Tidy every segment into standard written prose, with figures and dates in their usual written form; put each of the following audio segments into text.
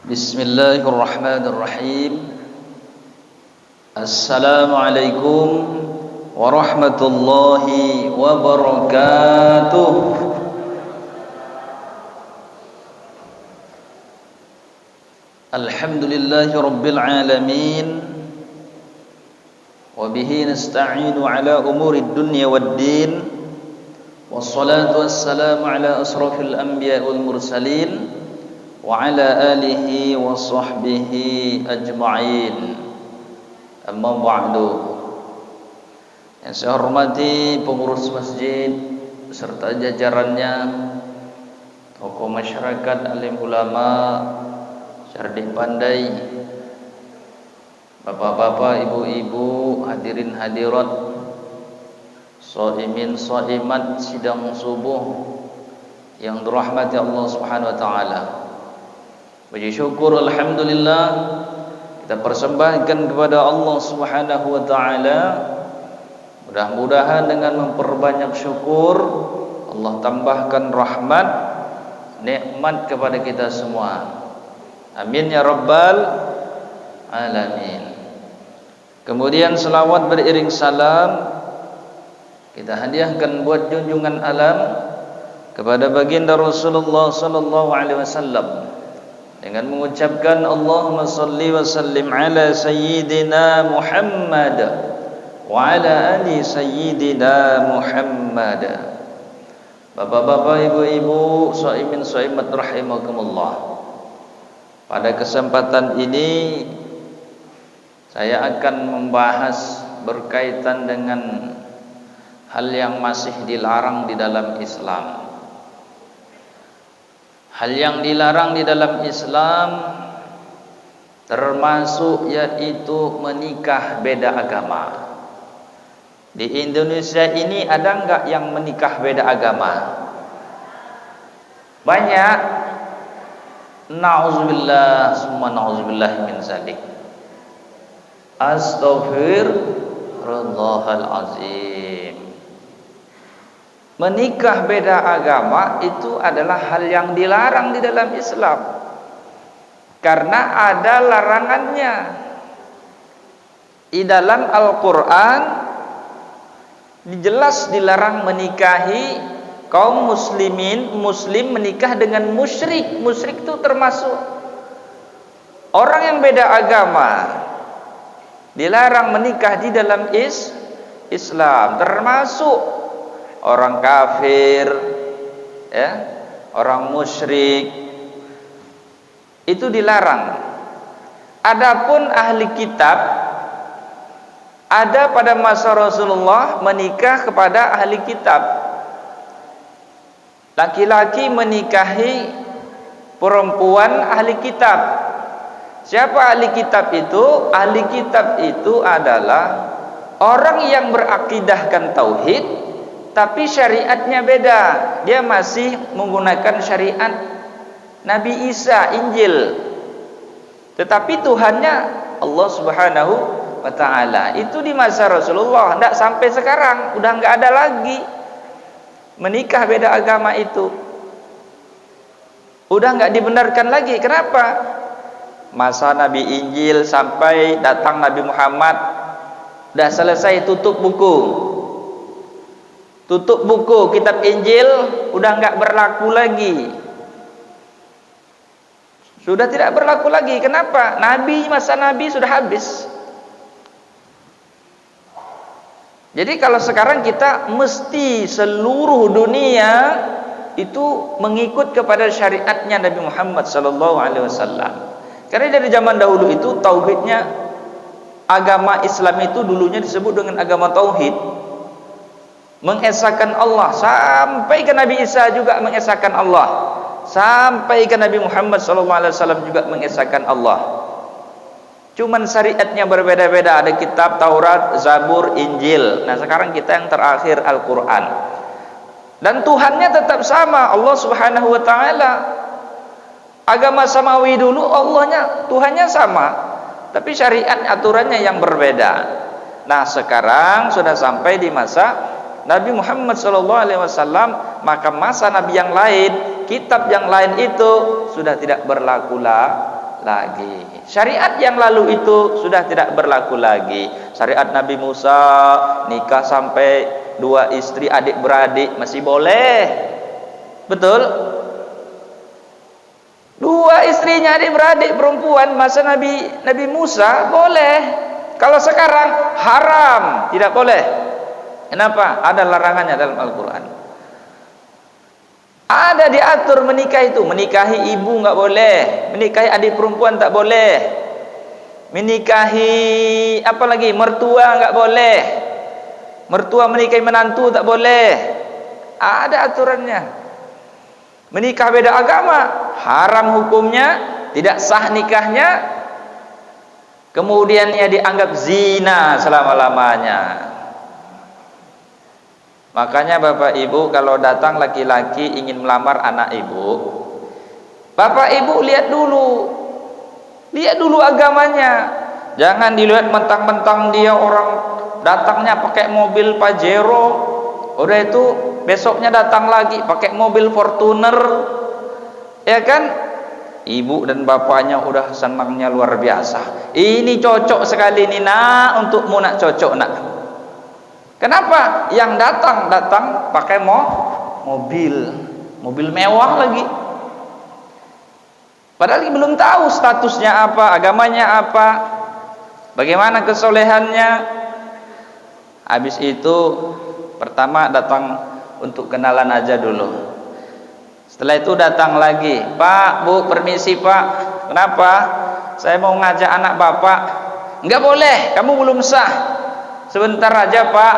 Bismillahirrahmanirrahim. Assalamualaikum warahmatullahi wabarakatuh. Alhamdulillahi rabbil alamin. Wa bihi nasta'inu ala umurid dunya waddin. Wassalatu wassalamu ala asrafil anbiya wal mursalin wa ala alihi wa sahbihi ajma'in. Amma ba'du. Yang saya hormati pengurus masjid serta jajarannya, tokoh masyarakat, alim ulama, cerdik pandai, bapak-bapak, ibu-ibu, hadirin hadirat, shaimin shaimat sidang subuh yang dirahmati Allah Subhanahu wa taala. Puji syukur alhamdulillah kita persembahkan kepada Allah Subhanahu wa taala. Mudah-mudahan dengan memperbanyak syukur Allah tambahkan rahmat, nikmat kepada kita semua. Amin ya rabbal alamin. Kemudian selawat beriring salam kita hadiahkan buat junjungan alam kepada baginda Rasulullah sallallahu alaihi wasallam dengan mengucapkan Allahumma salli wa sallim ala sayyidina Muhammad wa ala ali sayyidina Muhammad. Bapak-bapak, ibu-ibu, shaimin shaimat rahimakumullah. Pada kesempatan ini saya akan membahas berkaitan dengan hal yang masih dilarang di dalam Islam. Hal yang dilarang di dalam Islam termasuk yaitu menikah beda agama. Di Indonesia ini ada enggak yang menikah beda agama? Banyak. Na'udzubillah, summa na'udzubillah min zalik. Astaghfirullahal azim. Menikah beda agama itu adalah hal yang dilarang di dalam Islam, karena ada larangannya. Di dalam Al-Quran jelas dilarang menikahi kaum muslimin, muslim menikah dengan musyrik. Musyrik itu termasuk orang yang beda agama. Dilarang menikah di dalam Islam, termasuk orang kafir, ya, orang musyrik, itu dilarang. Adapun ahli kitab, ada pada masa Rasulullah menikah kepada ahli kitab. Laki-laki menikahi perempuan ahli kitab. Siapa ahli kitab itu? Ahli kitab itu adalah orang yang berakidahkan tauhid, tapi syariatnya beda. Dia masih menggunakan syariat Nabi Isa, Injil. Tetapi Tuhannya Allah Subhanahu wa taala. Itu di masa Rasulullah, tidak sampai sekarang, udah nggak ada lagi menikah beda agama itu. Udah nggak dibenarkan lagi. Kenapa? Masa Nabi Injil sampai datang Nabi Muhammad, udah selesai, tutup buku. Tutup buku kitab Injil, udah nggak berlaku lagi. Sudah tidak berlaku lagi. Kenapa? Masa Nabi sudah habis. Jadi kalau sekarang kita mesti seluruh dunia itu mengikut kepada syariatnya Nabi Muhammad sallallahu alaihi wasallam. Karena dari zaman dahulu itu tauhidnya, agama Islam itu dulunya disebut dengan agama tauhid, mengesahkan Allah. Sampai ke Nabi Isa juga mengesahkan Allah, sampai ke Nabi Muhammad SAW juga mengesahkan Allah. Cuman syariatnya berbeda-beda. Ada kitab Taurat, Zabur, Injil. Nah sekarang kita yang terakhir Al-Quran. Dan Tuhannya tetap sama, Allah Subhanahu wa taala. Agama samawi dulu, Tuhannya sama, tapi syariat aturannya yang berbeda. Nah sekarang sudah sampai di masa Nabi Muhammad SAW, maka masa Nabi yang lain, kitab yang lain itu sudah tidak berlaku lagi. Syariat yang lalu itu sudah tidak berlaku lagi. Syariat Nabi Musa nikah sampai 2 istri adik-beradik masih boleh. Betul? 2 istrinya adik-beradik perempuan masa Nabi Musa boleh. Kalau sekarang haram, tidak boleh. Kenapa? Ada larangannya dalam Al-Quran. Ada diatur menikah itu. Menikahi ibu nggak boleh, menikahi adik perempuan tak boleh, menikahi apalagi mertua nggak boleh, mertua menikahi menantu tak boleh. Ada aturannya. Menikah beda agama haram hukumnya, tidak sah nikahnya, kemudian ia dianggap zina selama-lamanya. Makanya Bapak Ibu kalau datang laki-laki ingin melamar anak ibu, Bapak Ibu lihat dulu agamanya. Jangan dilihat mentang-mentang dia orang datangnya pakai mobil Pajero, udah itu besoknya datang lagi pakai mobil Fortuner, ya kan? Ibu dan bapaknya udah senangnya luar biasa. Ini cocok sekali nih nak, untukmu nak, cocok nak. Kenapa? Yang datang pakai mobil mewah lagi. Padahal belum tahu statusnya apa, agamanya apa, bagaimana kesolehannya. Habis itu pertama datang untuk kenalan aja dulu. Setelah itu datang lagi, Pak, Bu, permisi Pak. Kenapa? Saya mau ngajak anak Bapak. Enggak boleh, kamu belum sah. Sebentar aja Pak.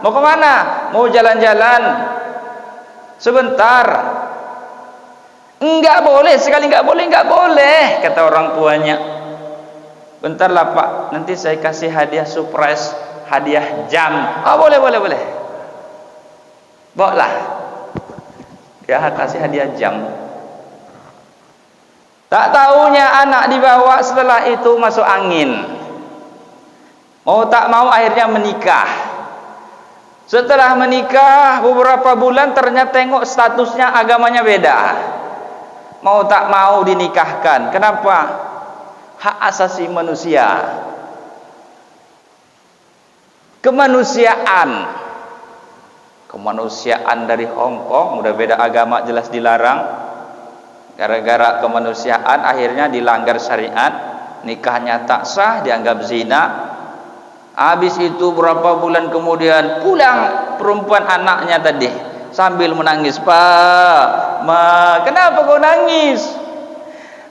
Mau kemana? Mau jalan-jalan. Sebentar. Enggak boleh, sekali enggak boleh, kata orang tuanya. Bentarlah Pak, nanti saya kasih hadiah surprise, hadiah jam. Boleh. Bawalah. Dia kasih hadiah jam. Tak tahunya anak dibawa, setelah itu masuk angin. Mau tak mau akhirnya menikah. Setelah menikah beberapa bulan ternyata tengok statusnya agamanya beda. Mau tak mau dinikahkan. Kenapa? Hak asasi manusia. Kemanusiaan dari Hong Kong udah beda agama jelas dilarang. Gara-gara kemanusiaan akhirnya dilanggar syariat, nikahnya tak sah, dianggap zina. Habis itu berapa bulan kemudian pulang perempuan anaknya tadi sambil menangis. Pak, kenapa kau nangis?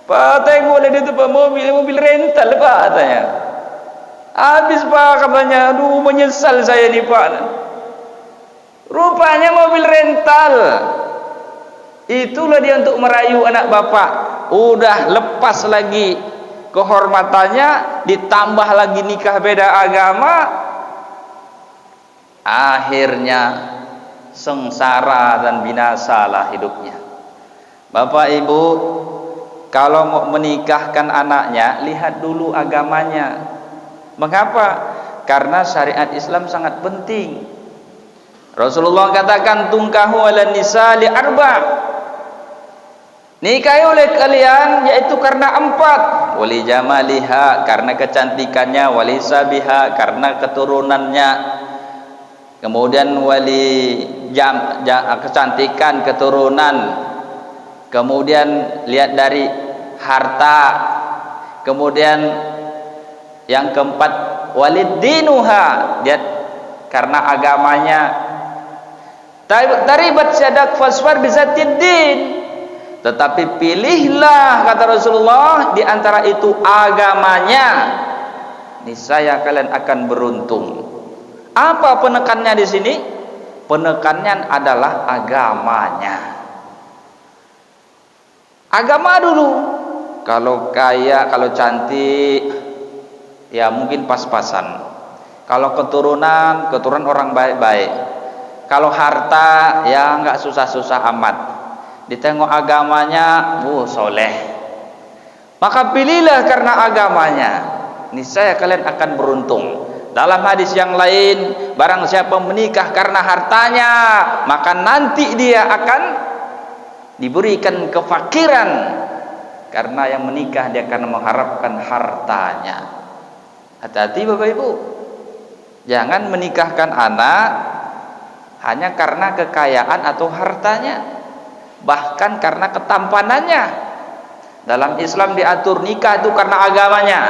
Pak, tengok di depan mobil rental Pak, katanya. Habis Pak, katanya, aduh menyesal saya nih Pak. Rupanya mobil rental. Itulah dia untuk merayu anak bapak. Udah lepas lagi kehormatannya, ditambah lagi nikah beda agama, akhirnya sengsara dan binasalah hidupnya. Bapak Ibu, kalau mau menikahkan anaknya, lihat dulu agamanya. Mengapa? Karena syariat Islam sangat penting. Rasulullah katakan, tungkahu ala nisa li arba'. Nikahi oleh kalian yaitu karena 4. Wali jamaliha, karena kecantikannya, wali sabiha, karena keturunannya. Kemudian wali kecantikan keturunan. Kemudian lihat dari harta. Kemudian yang keempat, walid dinuha, lihat karena agamanya. Taribat syadak fasfar bizatid din. Tetapi pilihlah, kata Rasulullah, di antara itu agamanya, niscaya kalian akan beruntung. Apa penekannya di sini? Penekannya adalah agamanya. Agama dulu. Kalau kaya, kalau cantik, ya mungkin pas-pasan. Kalau keturunan orang baik-baik. Kalau harta, ya nggak susah-susah amat. Ditengok agamanya, soleh. Maka pilihlah karena agamanya, niscaya kalian akan beruntung. Dalam hadis yang lain, barang siapa menikah karena hartanya, maka nanti dia akan diberikan kefakiran. Karena yang menikah dia akan mengharapkan hartanya. Hati-hati Bapak Ibu. Jangan menikahkan anak hanya karena kekayaan atau hartanya, bahkan karena ketampanannya. Dalam Islam diatur nikah itu karena agamanya.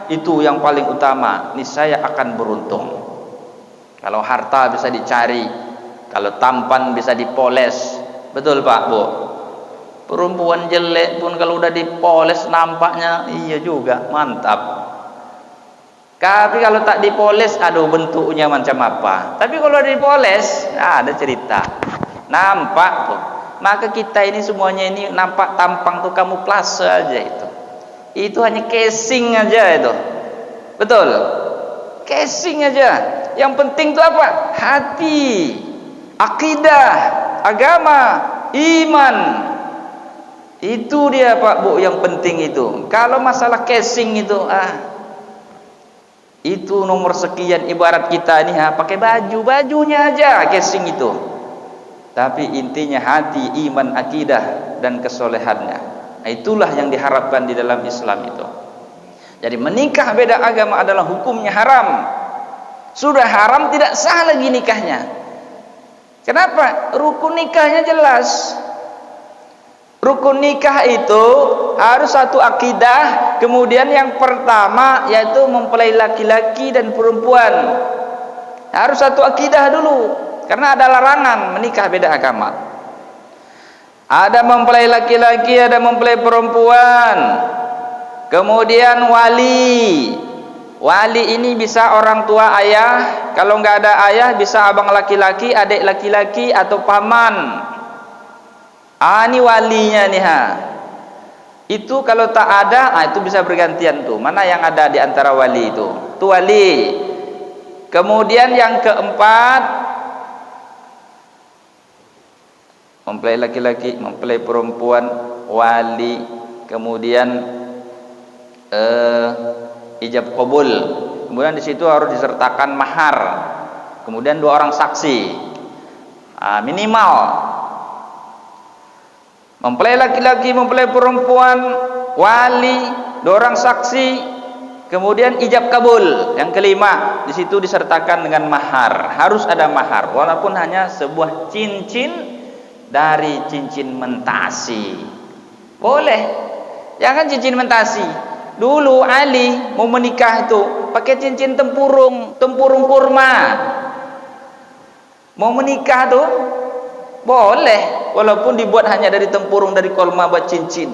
Itu yang paling utama. Niscaya akan beruntung. Kalau harta bisa dicari, kalau tampan bisa dipoles. Betul Pak, Bu? Perempuan jelek pun kalau udah dipoles nampaknya iya juga, mantap. Tapi kalau tak dipoles, aduh bentuknya macam apa. Tapi kalau dipoles, ada cerita. Nampak tuh. Maka kita ini semuanya ini nampak tampang tuh kamuflase aja itu. Itu hanya casing aja itu. Betul. Casing aja. Yang penting tuh apa? Hati, akidah, agama, iman. Itu dia Pak Bu yang penting itu. Kalau masalah casing itu itu nomor sekian, ibarat kita ini pakai bajunya aja casing itu. Tapi intinya hati, iman, akidah dan kesolehannya. Nah, itulah yang diharapkan di dalam Islam itu. Jadi menikah beda agama adalah hukumnya haram. Sudah haram, tidak sah lagi nikahnya. Kenapa? Rukun nikahnya jelas. Rukun nikah itu harus satu akidah. Kemudian yang pertama yaitu mempelai laki-laki dan perempuan. Harus satu akidah dulu. Karena ada larangan menikah beda agama. Ada mempelai laki-laki, ada mempelai perempuan. Kemudian wali. Wali ini bisa orang tua ayah. Kalau nggak ada ayah bisa abang laki-laki, adik laki-laki atau paman. Ini walinya nih Itu kalau tak ada, itu bisa bergantian tuh. Mana yang ada di antara wali itu? Itu wali. Kemudian yang keempat, mempelai laki-laki, mempelai perempuan, wali. Kemudian ijab qabul. Kemudian di situ harus disertakan mahar. Kemudian 2 orang saksi. Minimal. Mempelai laki-laki, mempelai perempuan, wali, 2 orang saksi, kemudian ijab kabul. Yang kelima, di situ disertakan dengan mahar. Harus ada mahar, walaupun hanya sebuah cincin dari cincin mentasi. Boleh. Jangan cincin mentasi. Dulu Ali mau menikah itu pakai cincin tempurung kurma. Mau menikah tuh boleh, walaupun dibuat hanya dari tempurung dari kurma buat cincin.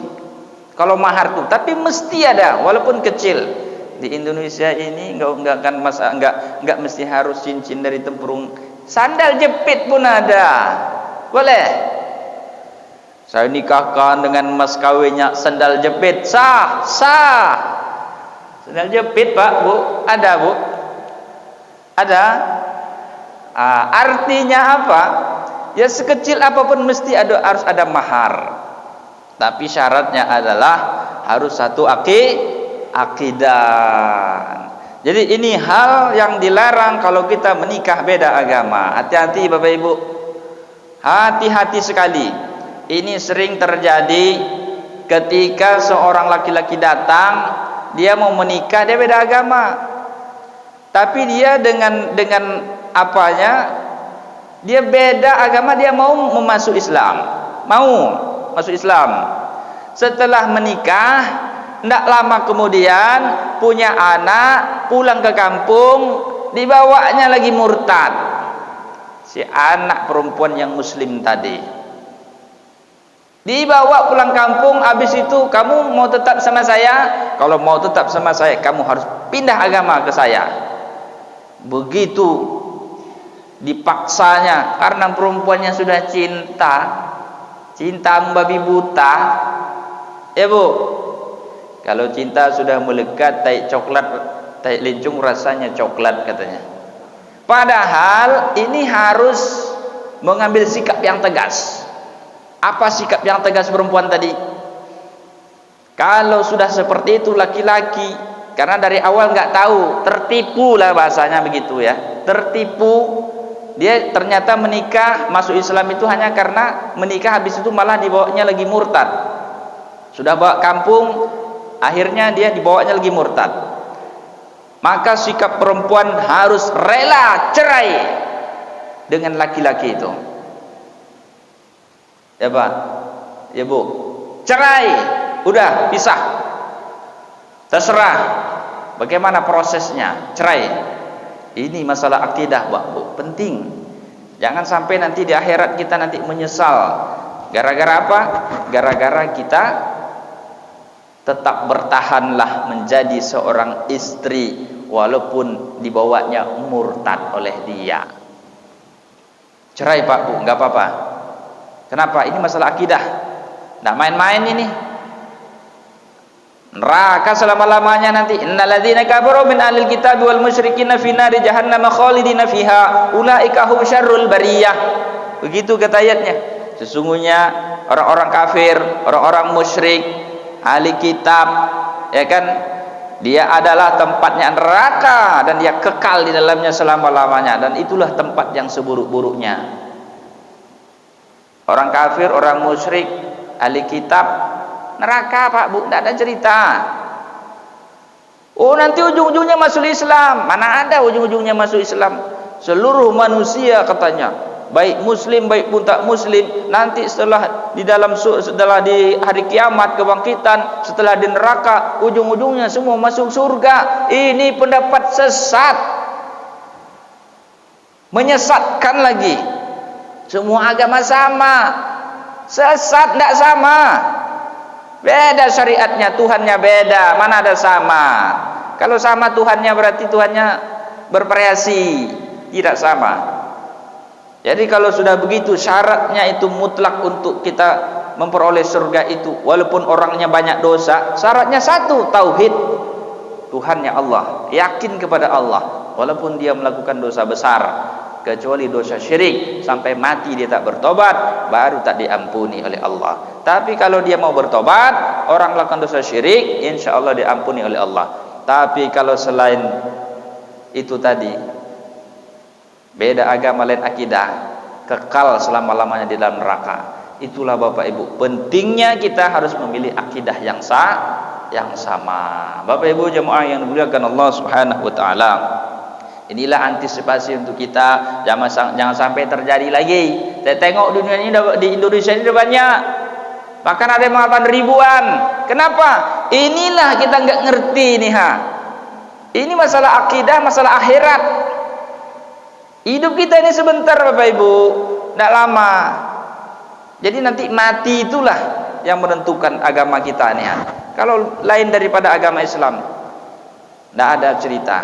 Kalau mahar tuh, tapi mesti ada, walaupun kecil. Di Indonesia ini enggak mesti harus cincin dari tempurung. Sandal jepit pun ada, boleh. Saya nikahkan dengan mas kawinnya sandal jepit, sah. Sandal jepit Pak, Bu, ada Bu, ada. Artinya apa? Ya sekecil apapun mesti harus ada mahar. Tapi syaratnya adalah harus satu akidah. Jadi ini hal yang dilarang kalau kita menikah beda agama. Hati-hati Bapak Ibu. Hati-hati sekali. Ini sering terjadi ketika seorang laki-laki datang, dia mau menikah, dia beda agama. Tapi dia dengan apanya? Dia beda agama, dia mau masuk Islam. Setelah menikah, tidak lama kemudian punya anak, pulang ke kampung, dibawanya lagi murtad. Si anak perempuan yang muslim tadi dibawa pulang kampung. Habis itu, kamu mau tetap sama saya? Kalau mau tetap sama saya, kamu harus pindah agama ke saya. Begitu dipaksanya karena perempuannya sudah cinta membabi buta. Ya Bu, kalau cinta sudah melekat, tai lincung rasanya coklat katanya. Padahal ini harus mengambil sikap yang tegas. Apa sikap yang tegas perempuan tadi? Kalau sudah seperti itu laki-laki, karena dari awal nggak tahu, tertipu lah bahasanya begitu ya, tertipu. Dia ternyata menikah, masuk Islam itu hanya karena menikah, habis itu malah dibawanya lagi murtad. Sudah bawa kampung, akhirnya dia dibawanya lagi murtad. Maka sikap perempuan harus rela cerai dengan laki-laki itu. Ya Pak, ya Bu, cerai, udah pisah. Terserah bagaimana prosesnya cerai. Ini masalah akidah Pak Bu, penting. Jangan sampai nanti di akhirat kita nanti menyesal. Gara-gara apa? Gara-gara kita tetap bertahanlah menjadi seorang istri walaupun dibawanya murtad oleh dia. Cerai Pak Bu, nggak apa-apa. Kenapa? Ini masalah akidah. Nggak main-main ini. Neraka selama-lamanya nanti. Innalladzina kafaru min ahlil kitabi wal musyrikina fi nari jahannam khalidina fiha ulaika hum syarrul bariyah. Begitu kata ayatnya. Sesungguhnya orang-orang kafir, orang-orang musyrik, ahli kitab, ya kan, dia adalah tempatnya neraka dan dia kekal di dalamnya selama-lamanya, dan itulah tempat yang seburuk-buruknya. Orang kafir, orang musyrik, ahli kitab, neraka Pak Bu, tidak ada cerita. Oh nanti ujung-ujungnya masuk Islam. Mana ada ujung-ujungnya masuk Islam? Seluruh manusia katanya, baik muslim baik pun tak muslim, nanti setelah di hari kiamat kebangkitan, setelah di neraka, ujung-ujungnya semua masuk surga. Ini pendapat sesat, menyesatkan lagi. Semua agama sama, sesat, tidak sama. Beda syariatnya, Tuhannya beda. Mana ada sama? Kalau sama Tuhannya berarti Tuhannya bervariasi, tidak sama. Jadi kalau sudah begitu, syaratnya itu mutlak untuk kita memperoleh surga itu, walaupun orangnya banyak dosa, syaratnya satu, tauhid, Tuhannya Allah, yakin kepada Allah walaupun dia melakukan dosa besar, kecuali dosa syirik, sampai mati dia tak bertobat, baru tak diampuni oleh Allah. Tapi kalau dia mau bertobat, orang melakukan dosa syirik, insya Allah diampuni oleh Allah. Tapi kalau selain itu tadi, beda agama lain akidah, kekal selama-lamanya di dalam neraka. Itulah Bapak Ibu, pentingnya kita harus memilih akidah yang sama. Bapak Ibu jemaah yang dimuliakan Allah Subhanahu wa taala. Inilah antisipasi untuk kita, jangan sampai terjadi lagi. Saya tengok dunia ini, di Indonesia ini udah banyak, bahkan ada yang mengatakan ribuan. Kenapa? Inilah kita nggak ngerti nih Ini masalah akidah, masalah akhirat. Hidup kita ini sebentar Bapak Ibu, tidak lama. Jadi nanti mati itulah yang menentukan agama kita nih Kalau lain daripada agama Islam, tidak ada cerita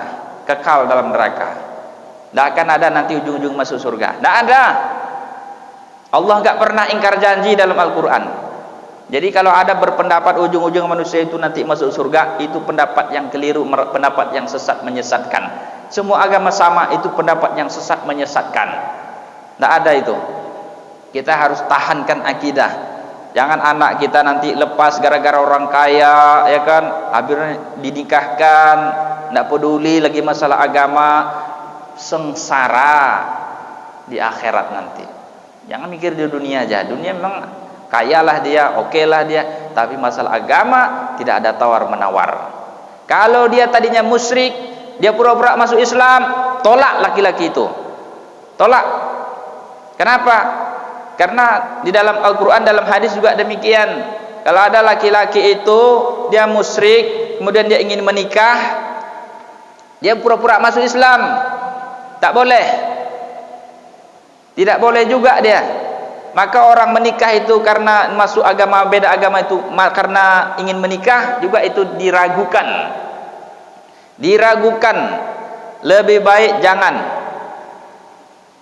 kekal dalam neraka, tidak akan ada nanti ujung-ujung masuk surga, tidak ada. Allah nggak pernah ingkar janji dalam Al-Quran. Jadi kalau ada berpendapat ujung-ujung manusia itu nanti masuk surga, itu pendapat yang keliru, pendapat yang sesat, menyesatkan. Semua agama sama, itu pendapat yang sesat, menyesatkan. Tidak ada itu. Kita harus tahankan akidah. Jangan anak kita nanti lepas gara-gara orang kaya, ya kan, habis dinikahkan, tidak peduli lagi masalah agama, sengsara di akhirat nanti. Jangan mikir di dunia aja. Dunia memang kayalah dia, okelah dia, tapi masalah agama tidak ada tawar menawar. Kalau dia tadinya musyrik, dia pura-pura masuk Islam, tolak laki-laki itu, tolak. Kenapa? Karena di dalam Al-Quran, dalam hadis juga demikian. Kalau ada laki-laki itu dia musyrik, kemudian dia ingin menikah, dia pura-pura masuk Islam, tak boleh, tidak boleh juga dia. Maka orang menikah itu karena masuk agama, beda agama itu, karena ingin menikah juga itu diragukan. Lebih baik jangan.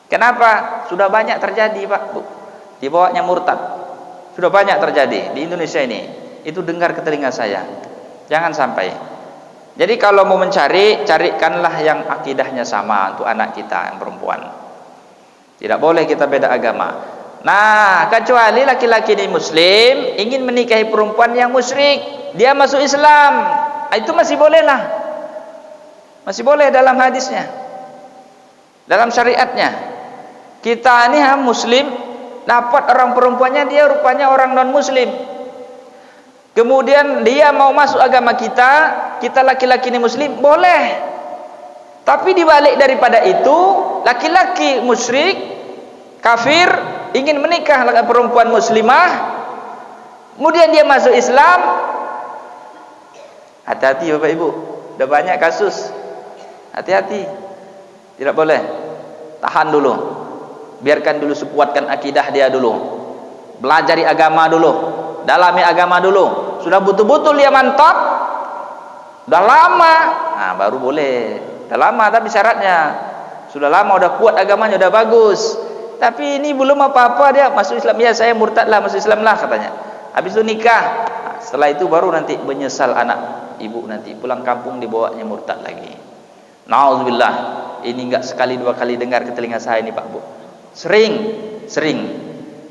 Kenapa? Sudah banyak terjadi Pak Bu, dibawanya murtad, sudah banyak terjadi di Indonesia ini. Itu dengar ke telinga saya. Jangan sampai. Jadi kalau mau mencari, carikanlah yang akidahnya sama untuk anak kita yang perempuan. Tidak boleh kita beda agama. Nah, kecuali laki-laki ini muslim ingin menikahi perempuan yang musyrik, dia masuk Islam, itu masih boleh lah, masih boleh dalam hadisnya, dalam syariatnya. Kita ini muslim dapat orang perempuannya, dia rupanya orang non muslim, kemudian dia mau masuk agama kita, kita laki-laki ini muslim, boleh. Tapi dibalik daripada itu, laki-laki musyrik, kafir, ingin menikah dengan perempuan muslimah, kemudian dia masuk Islam. Hati-hati Bapak Ibu, udah banyak kasus. Hati-hati, tidak boleh. Tahan dulu, biarkan dulu, sekuatkan akidah dia dulu, belajari agama dulu, dalami agama dulu. Sudah betul-betul dia mantap, udah lama, nah baru boleh. Udah lama tapi syaratnya, sudah lama, udah kuat agamanya, udah bagus, tapi ini belum apa-apa dia masuk Islam. Ya saya murtad lah, masuk Islam lah katanya. Habis itu nikah, nah, setelah itu baru nanti menyesal anak ibu, nanti pulang kampung dibawanya murtad lagi. Nauzubillah, ini enggak sekali dua kali dengar ke telinga saya ini Pak Bu, sering.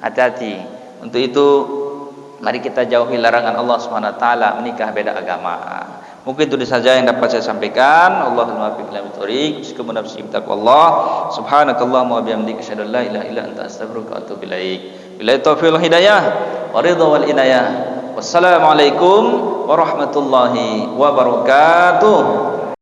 Hati-hati. Untuk itu mari kita jauhi larangan Allah Subhanahu wa taala menikah beda agama. Mungkin itu saja yang dapat saya sampaikan. Allahumma muwaffiq ila thoriq, syukur nafsi taqwallah. Subhanakallahumma wa bihamdika asyhadu an la ilaha illa anta astaghfiruka wa atubu ilaik. Billahi taufiq wal hidayah wa ridha wal inayah. Wassalamualaikum warahmatullahi wabarakatuh.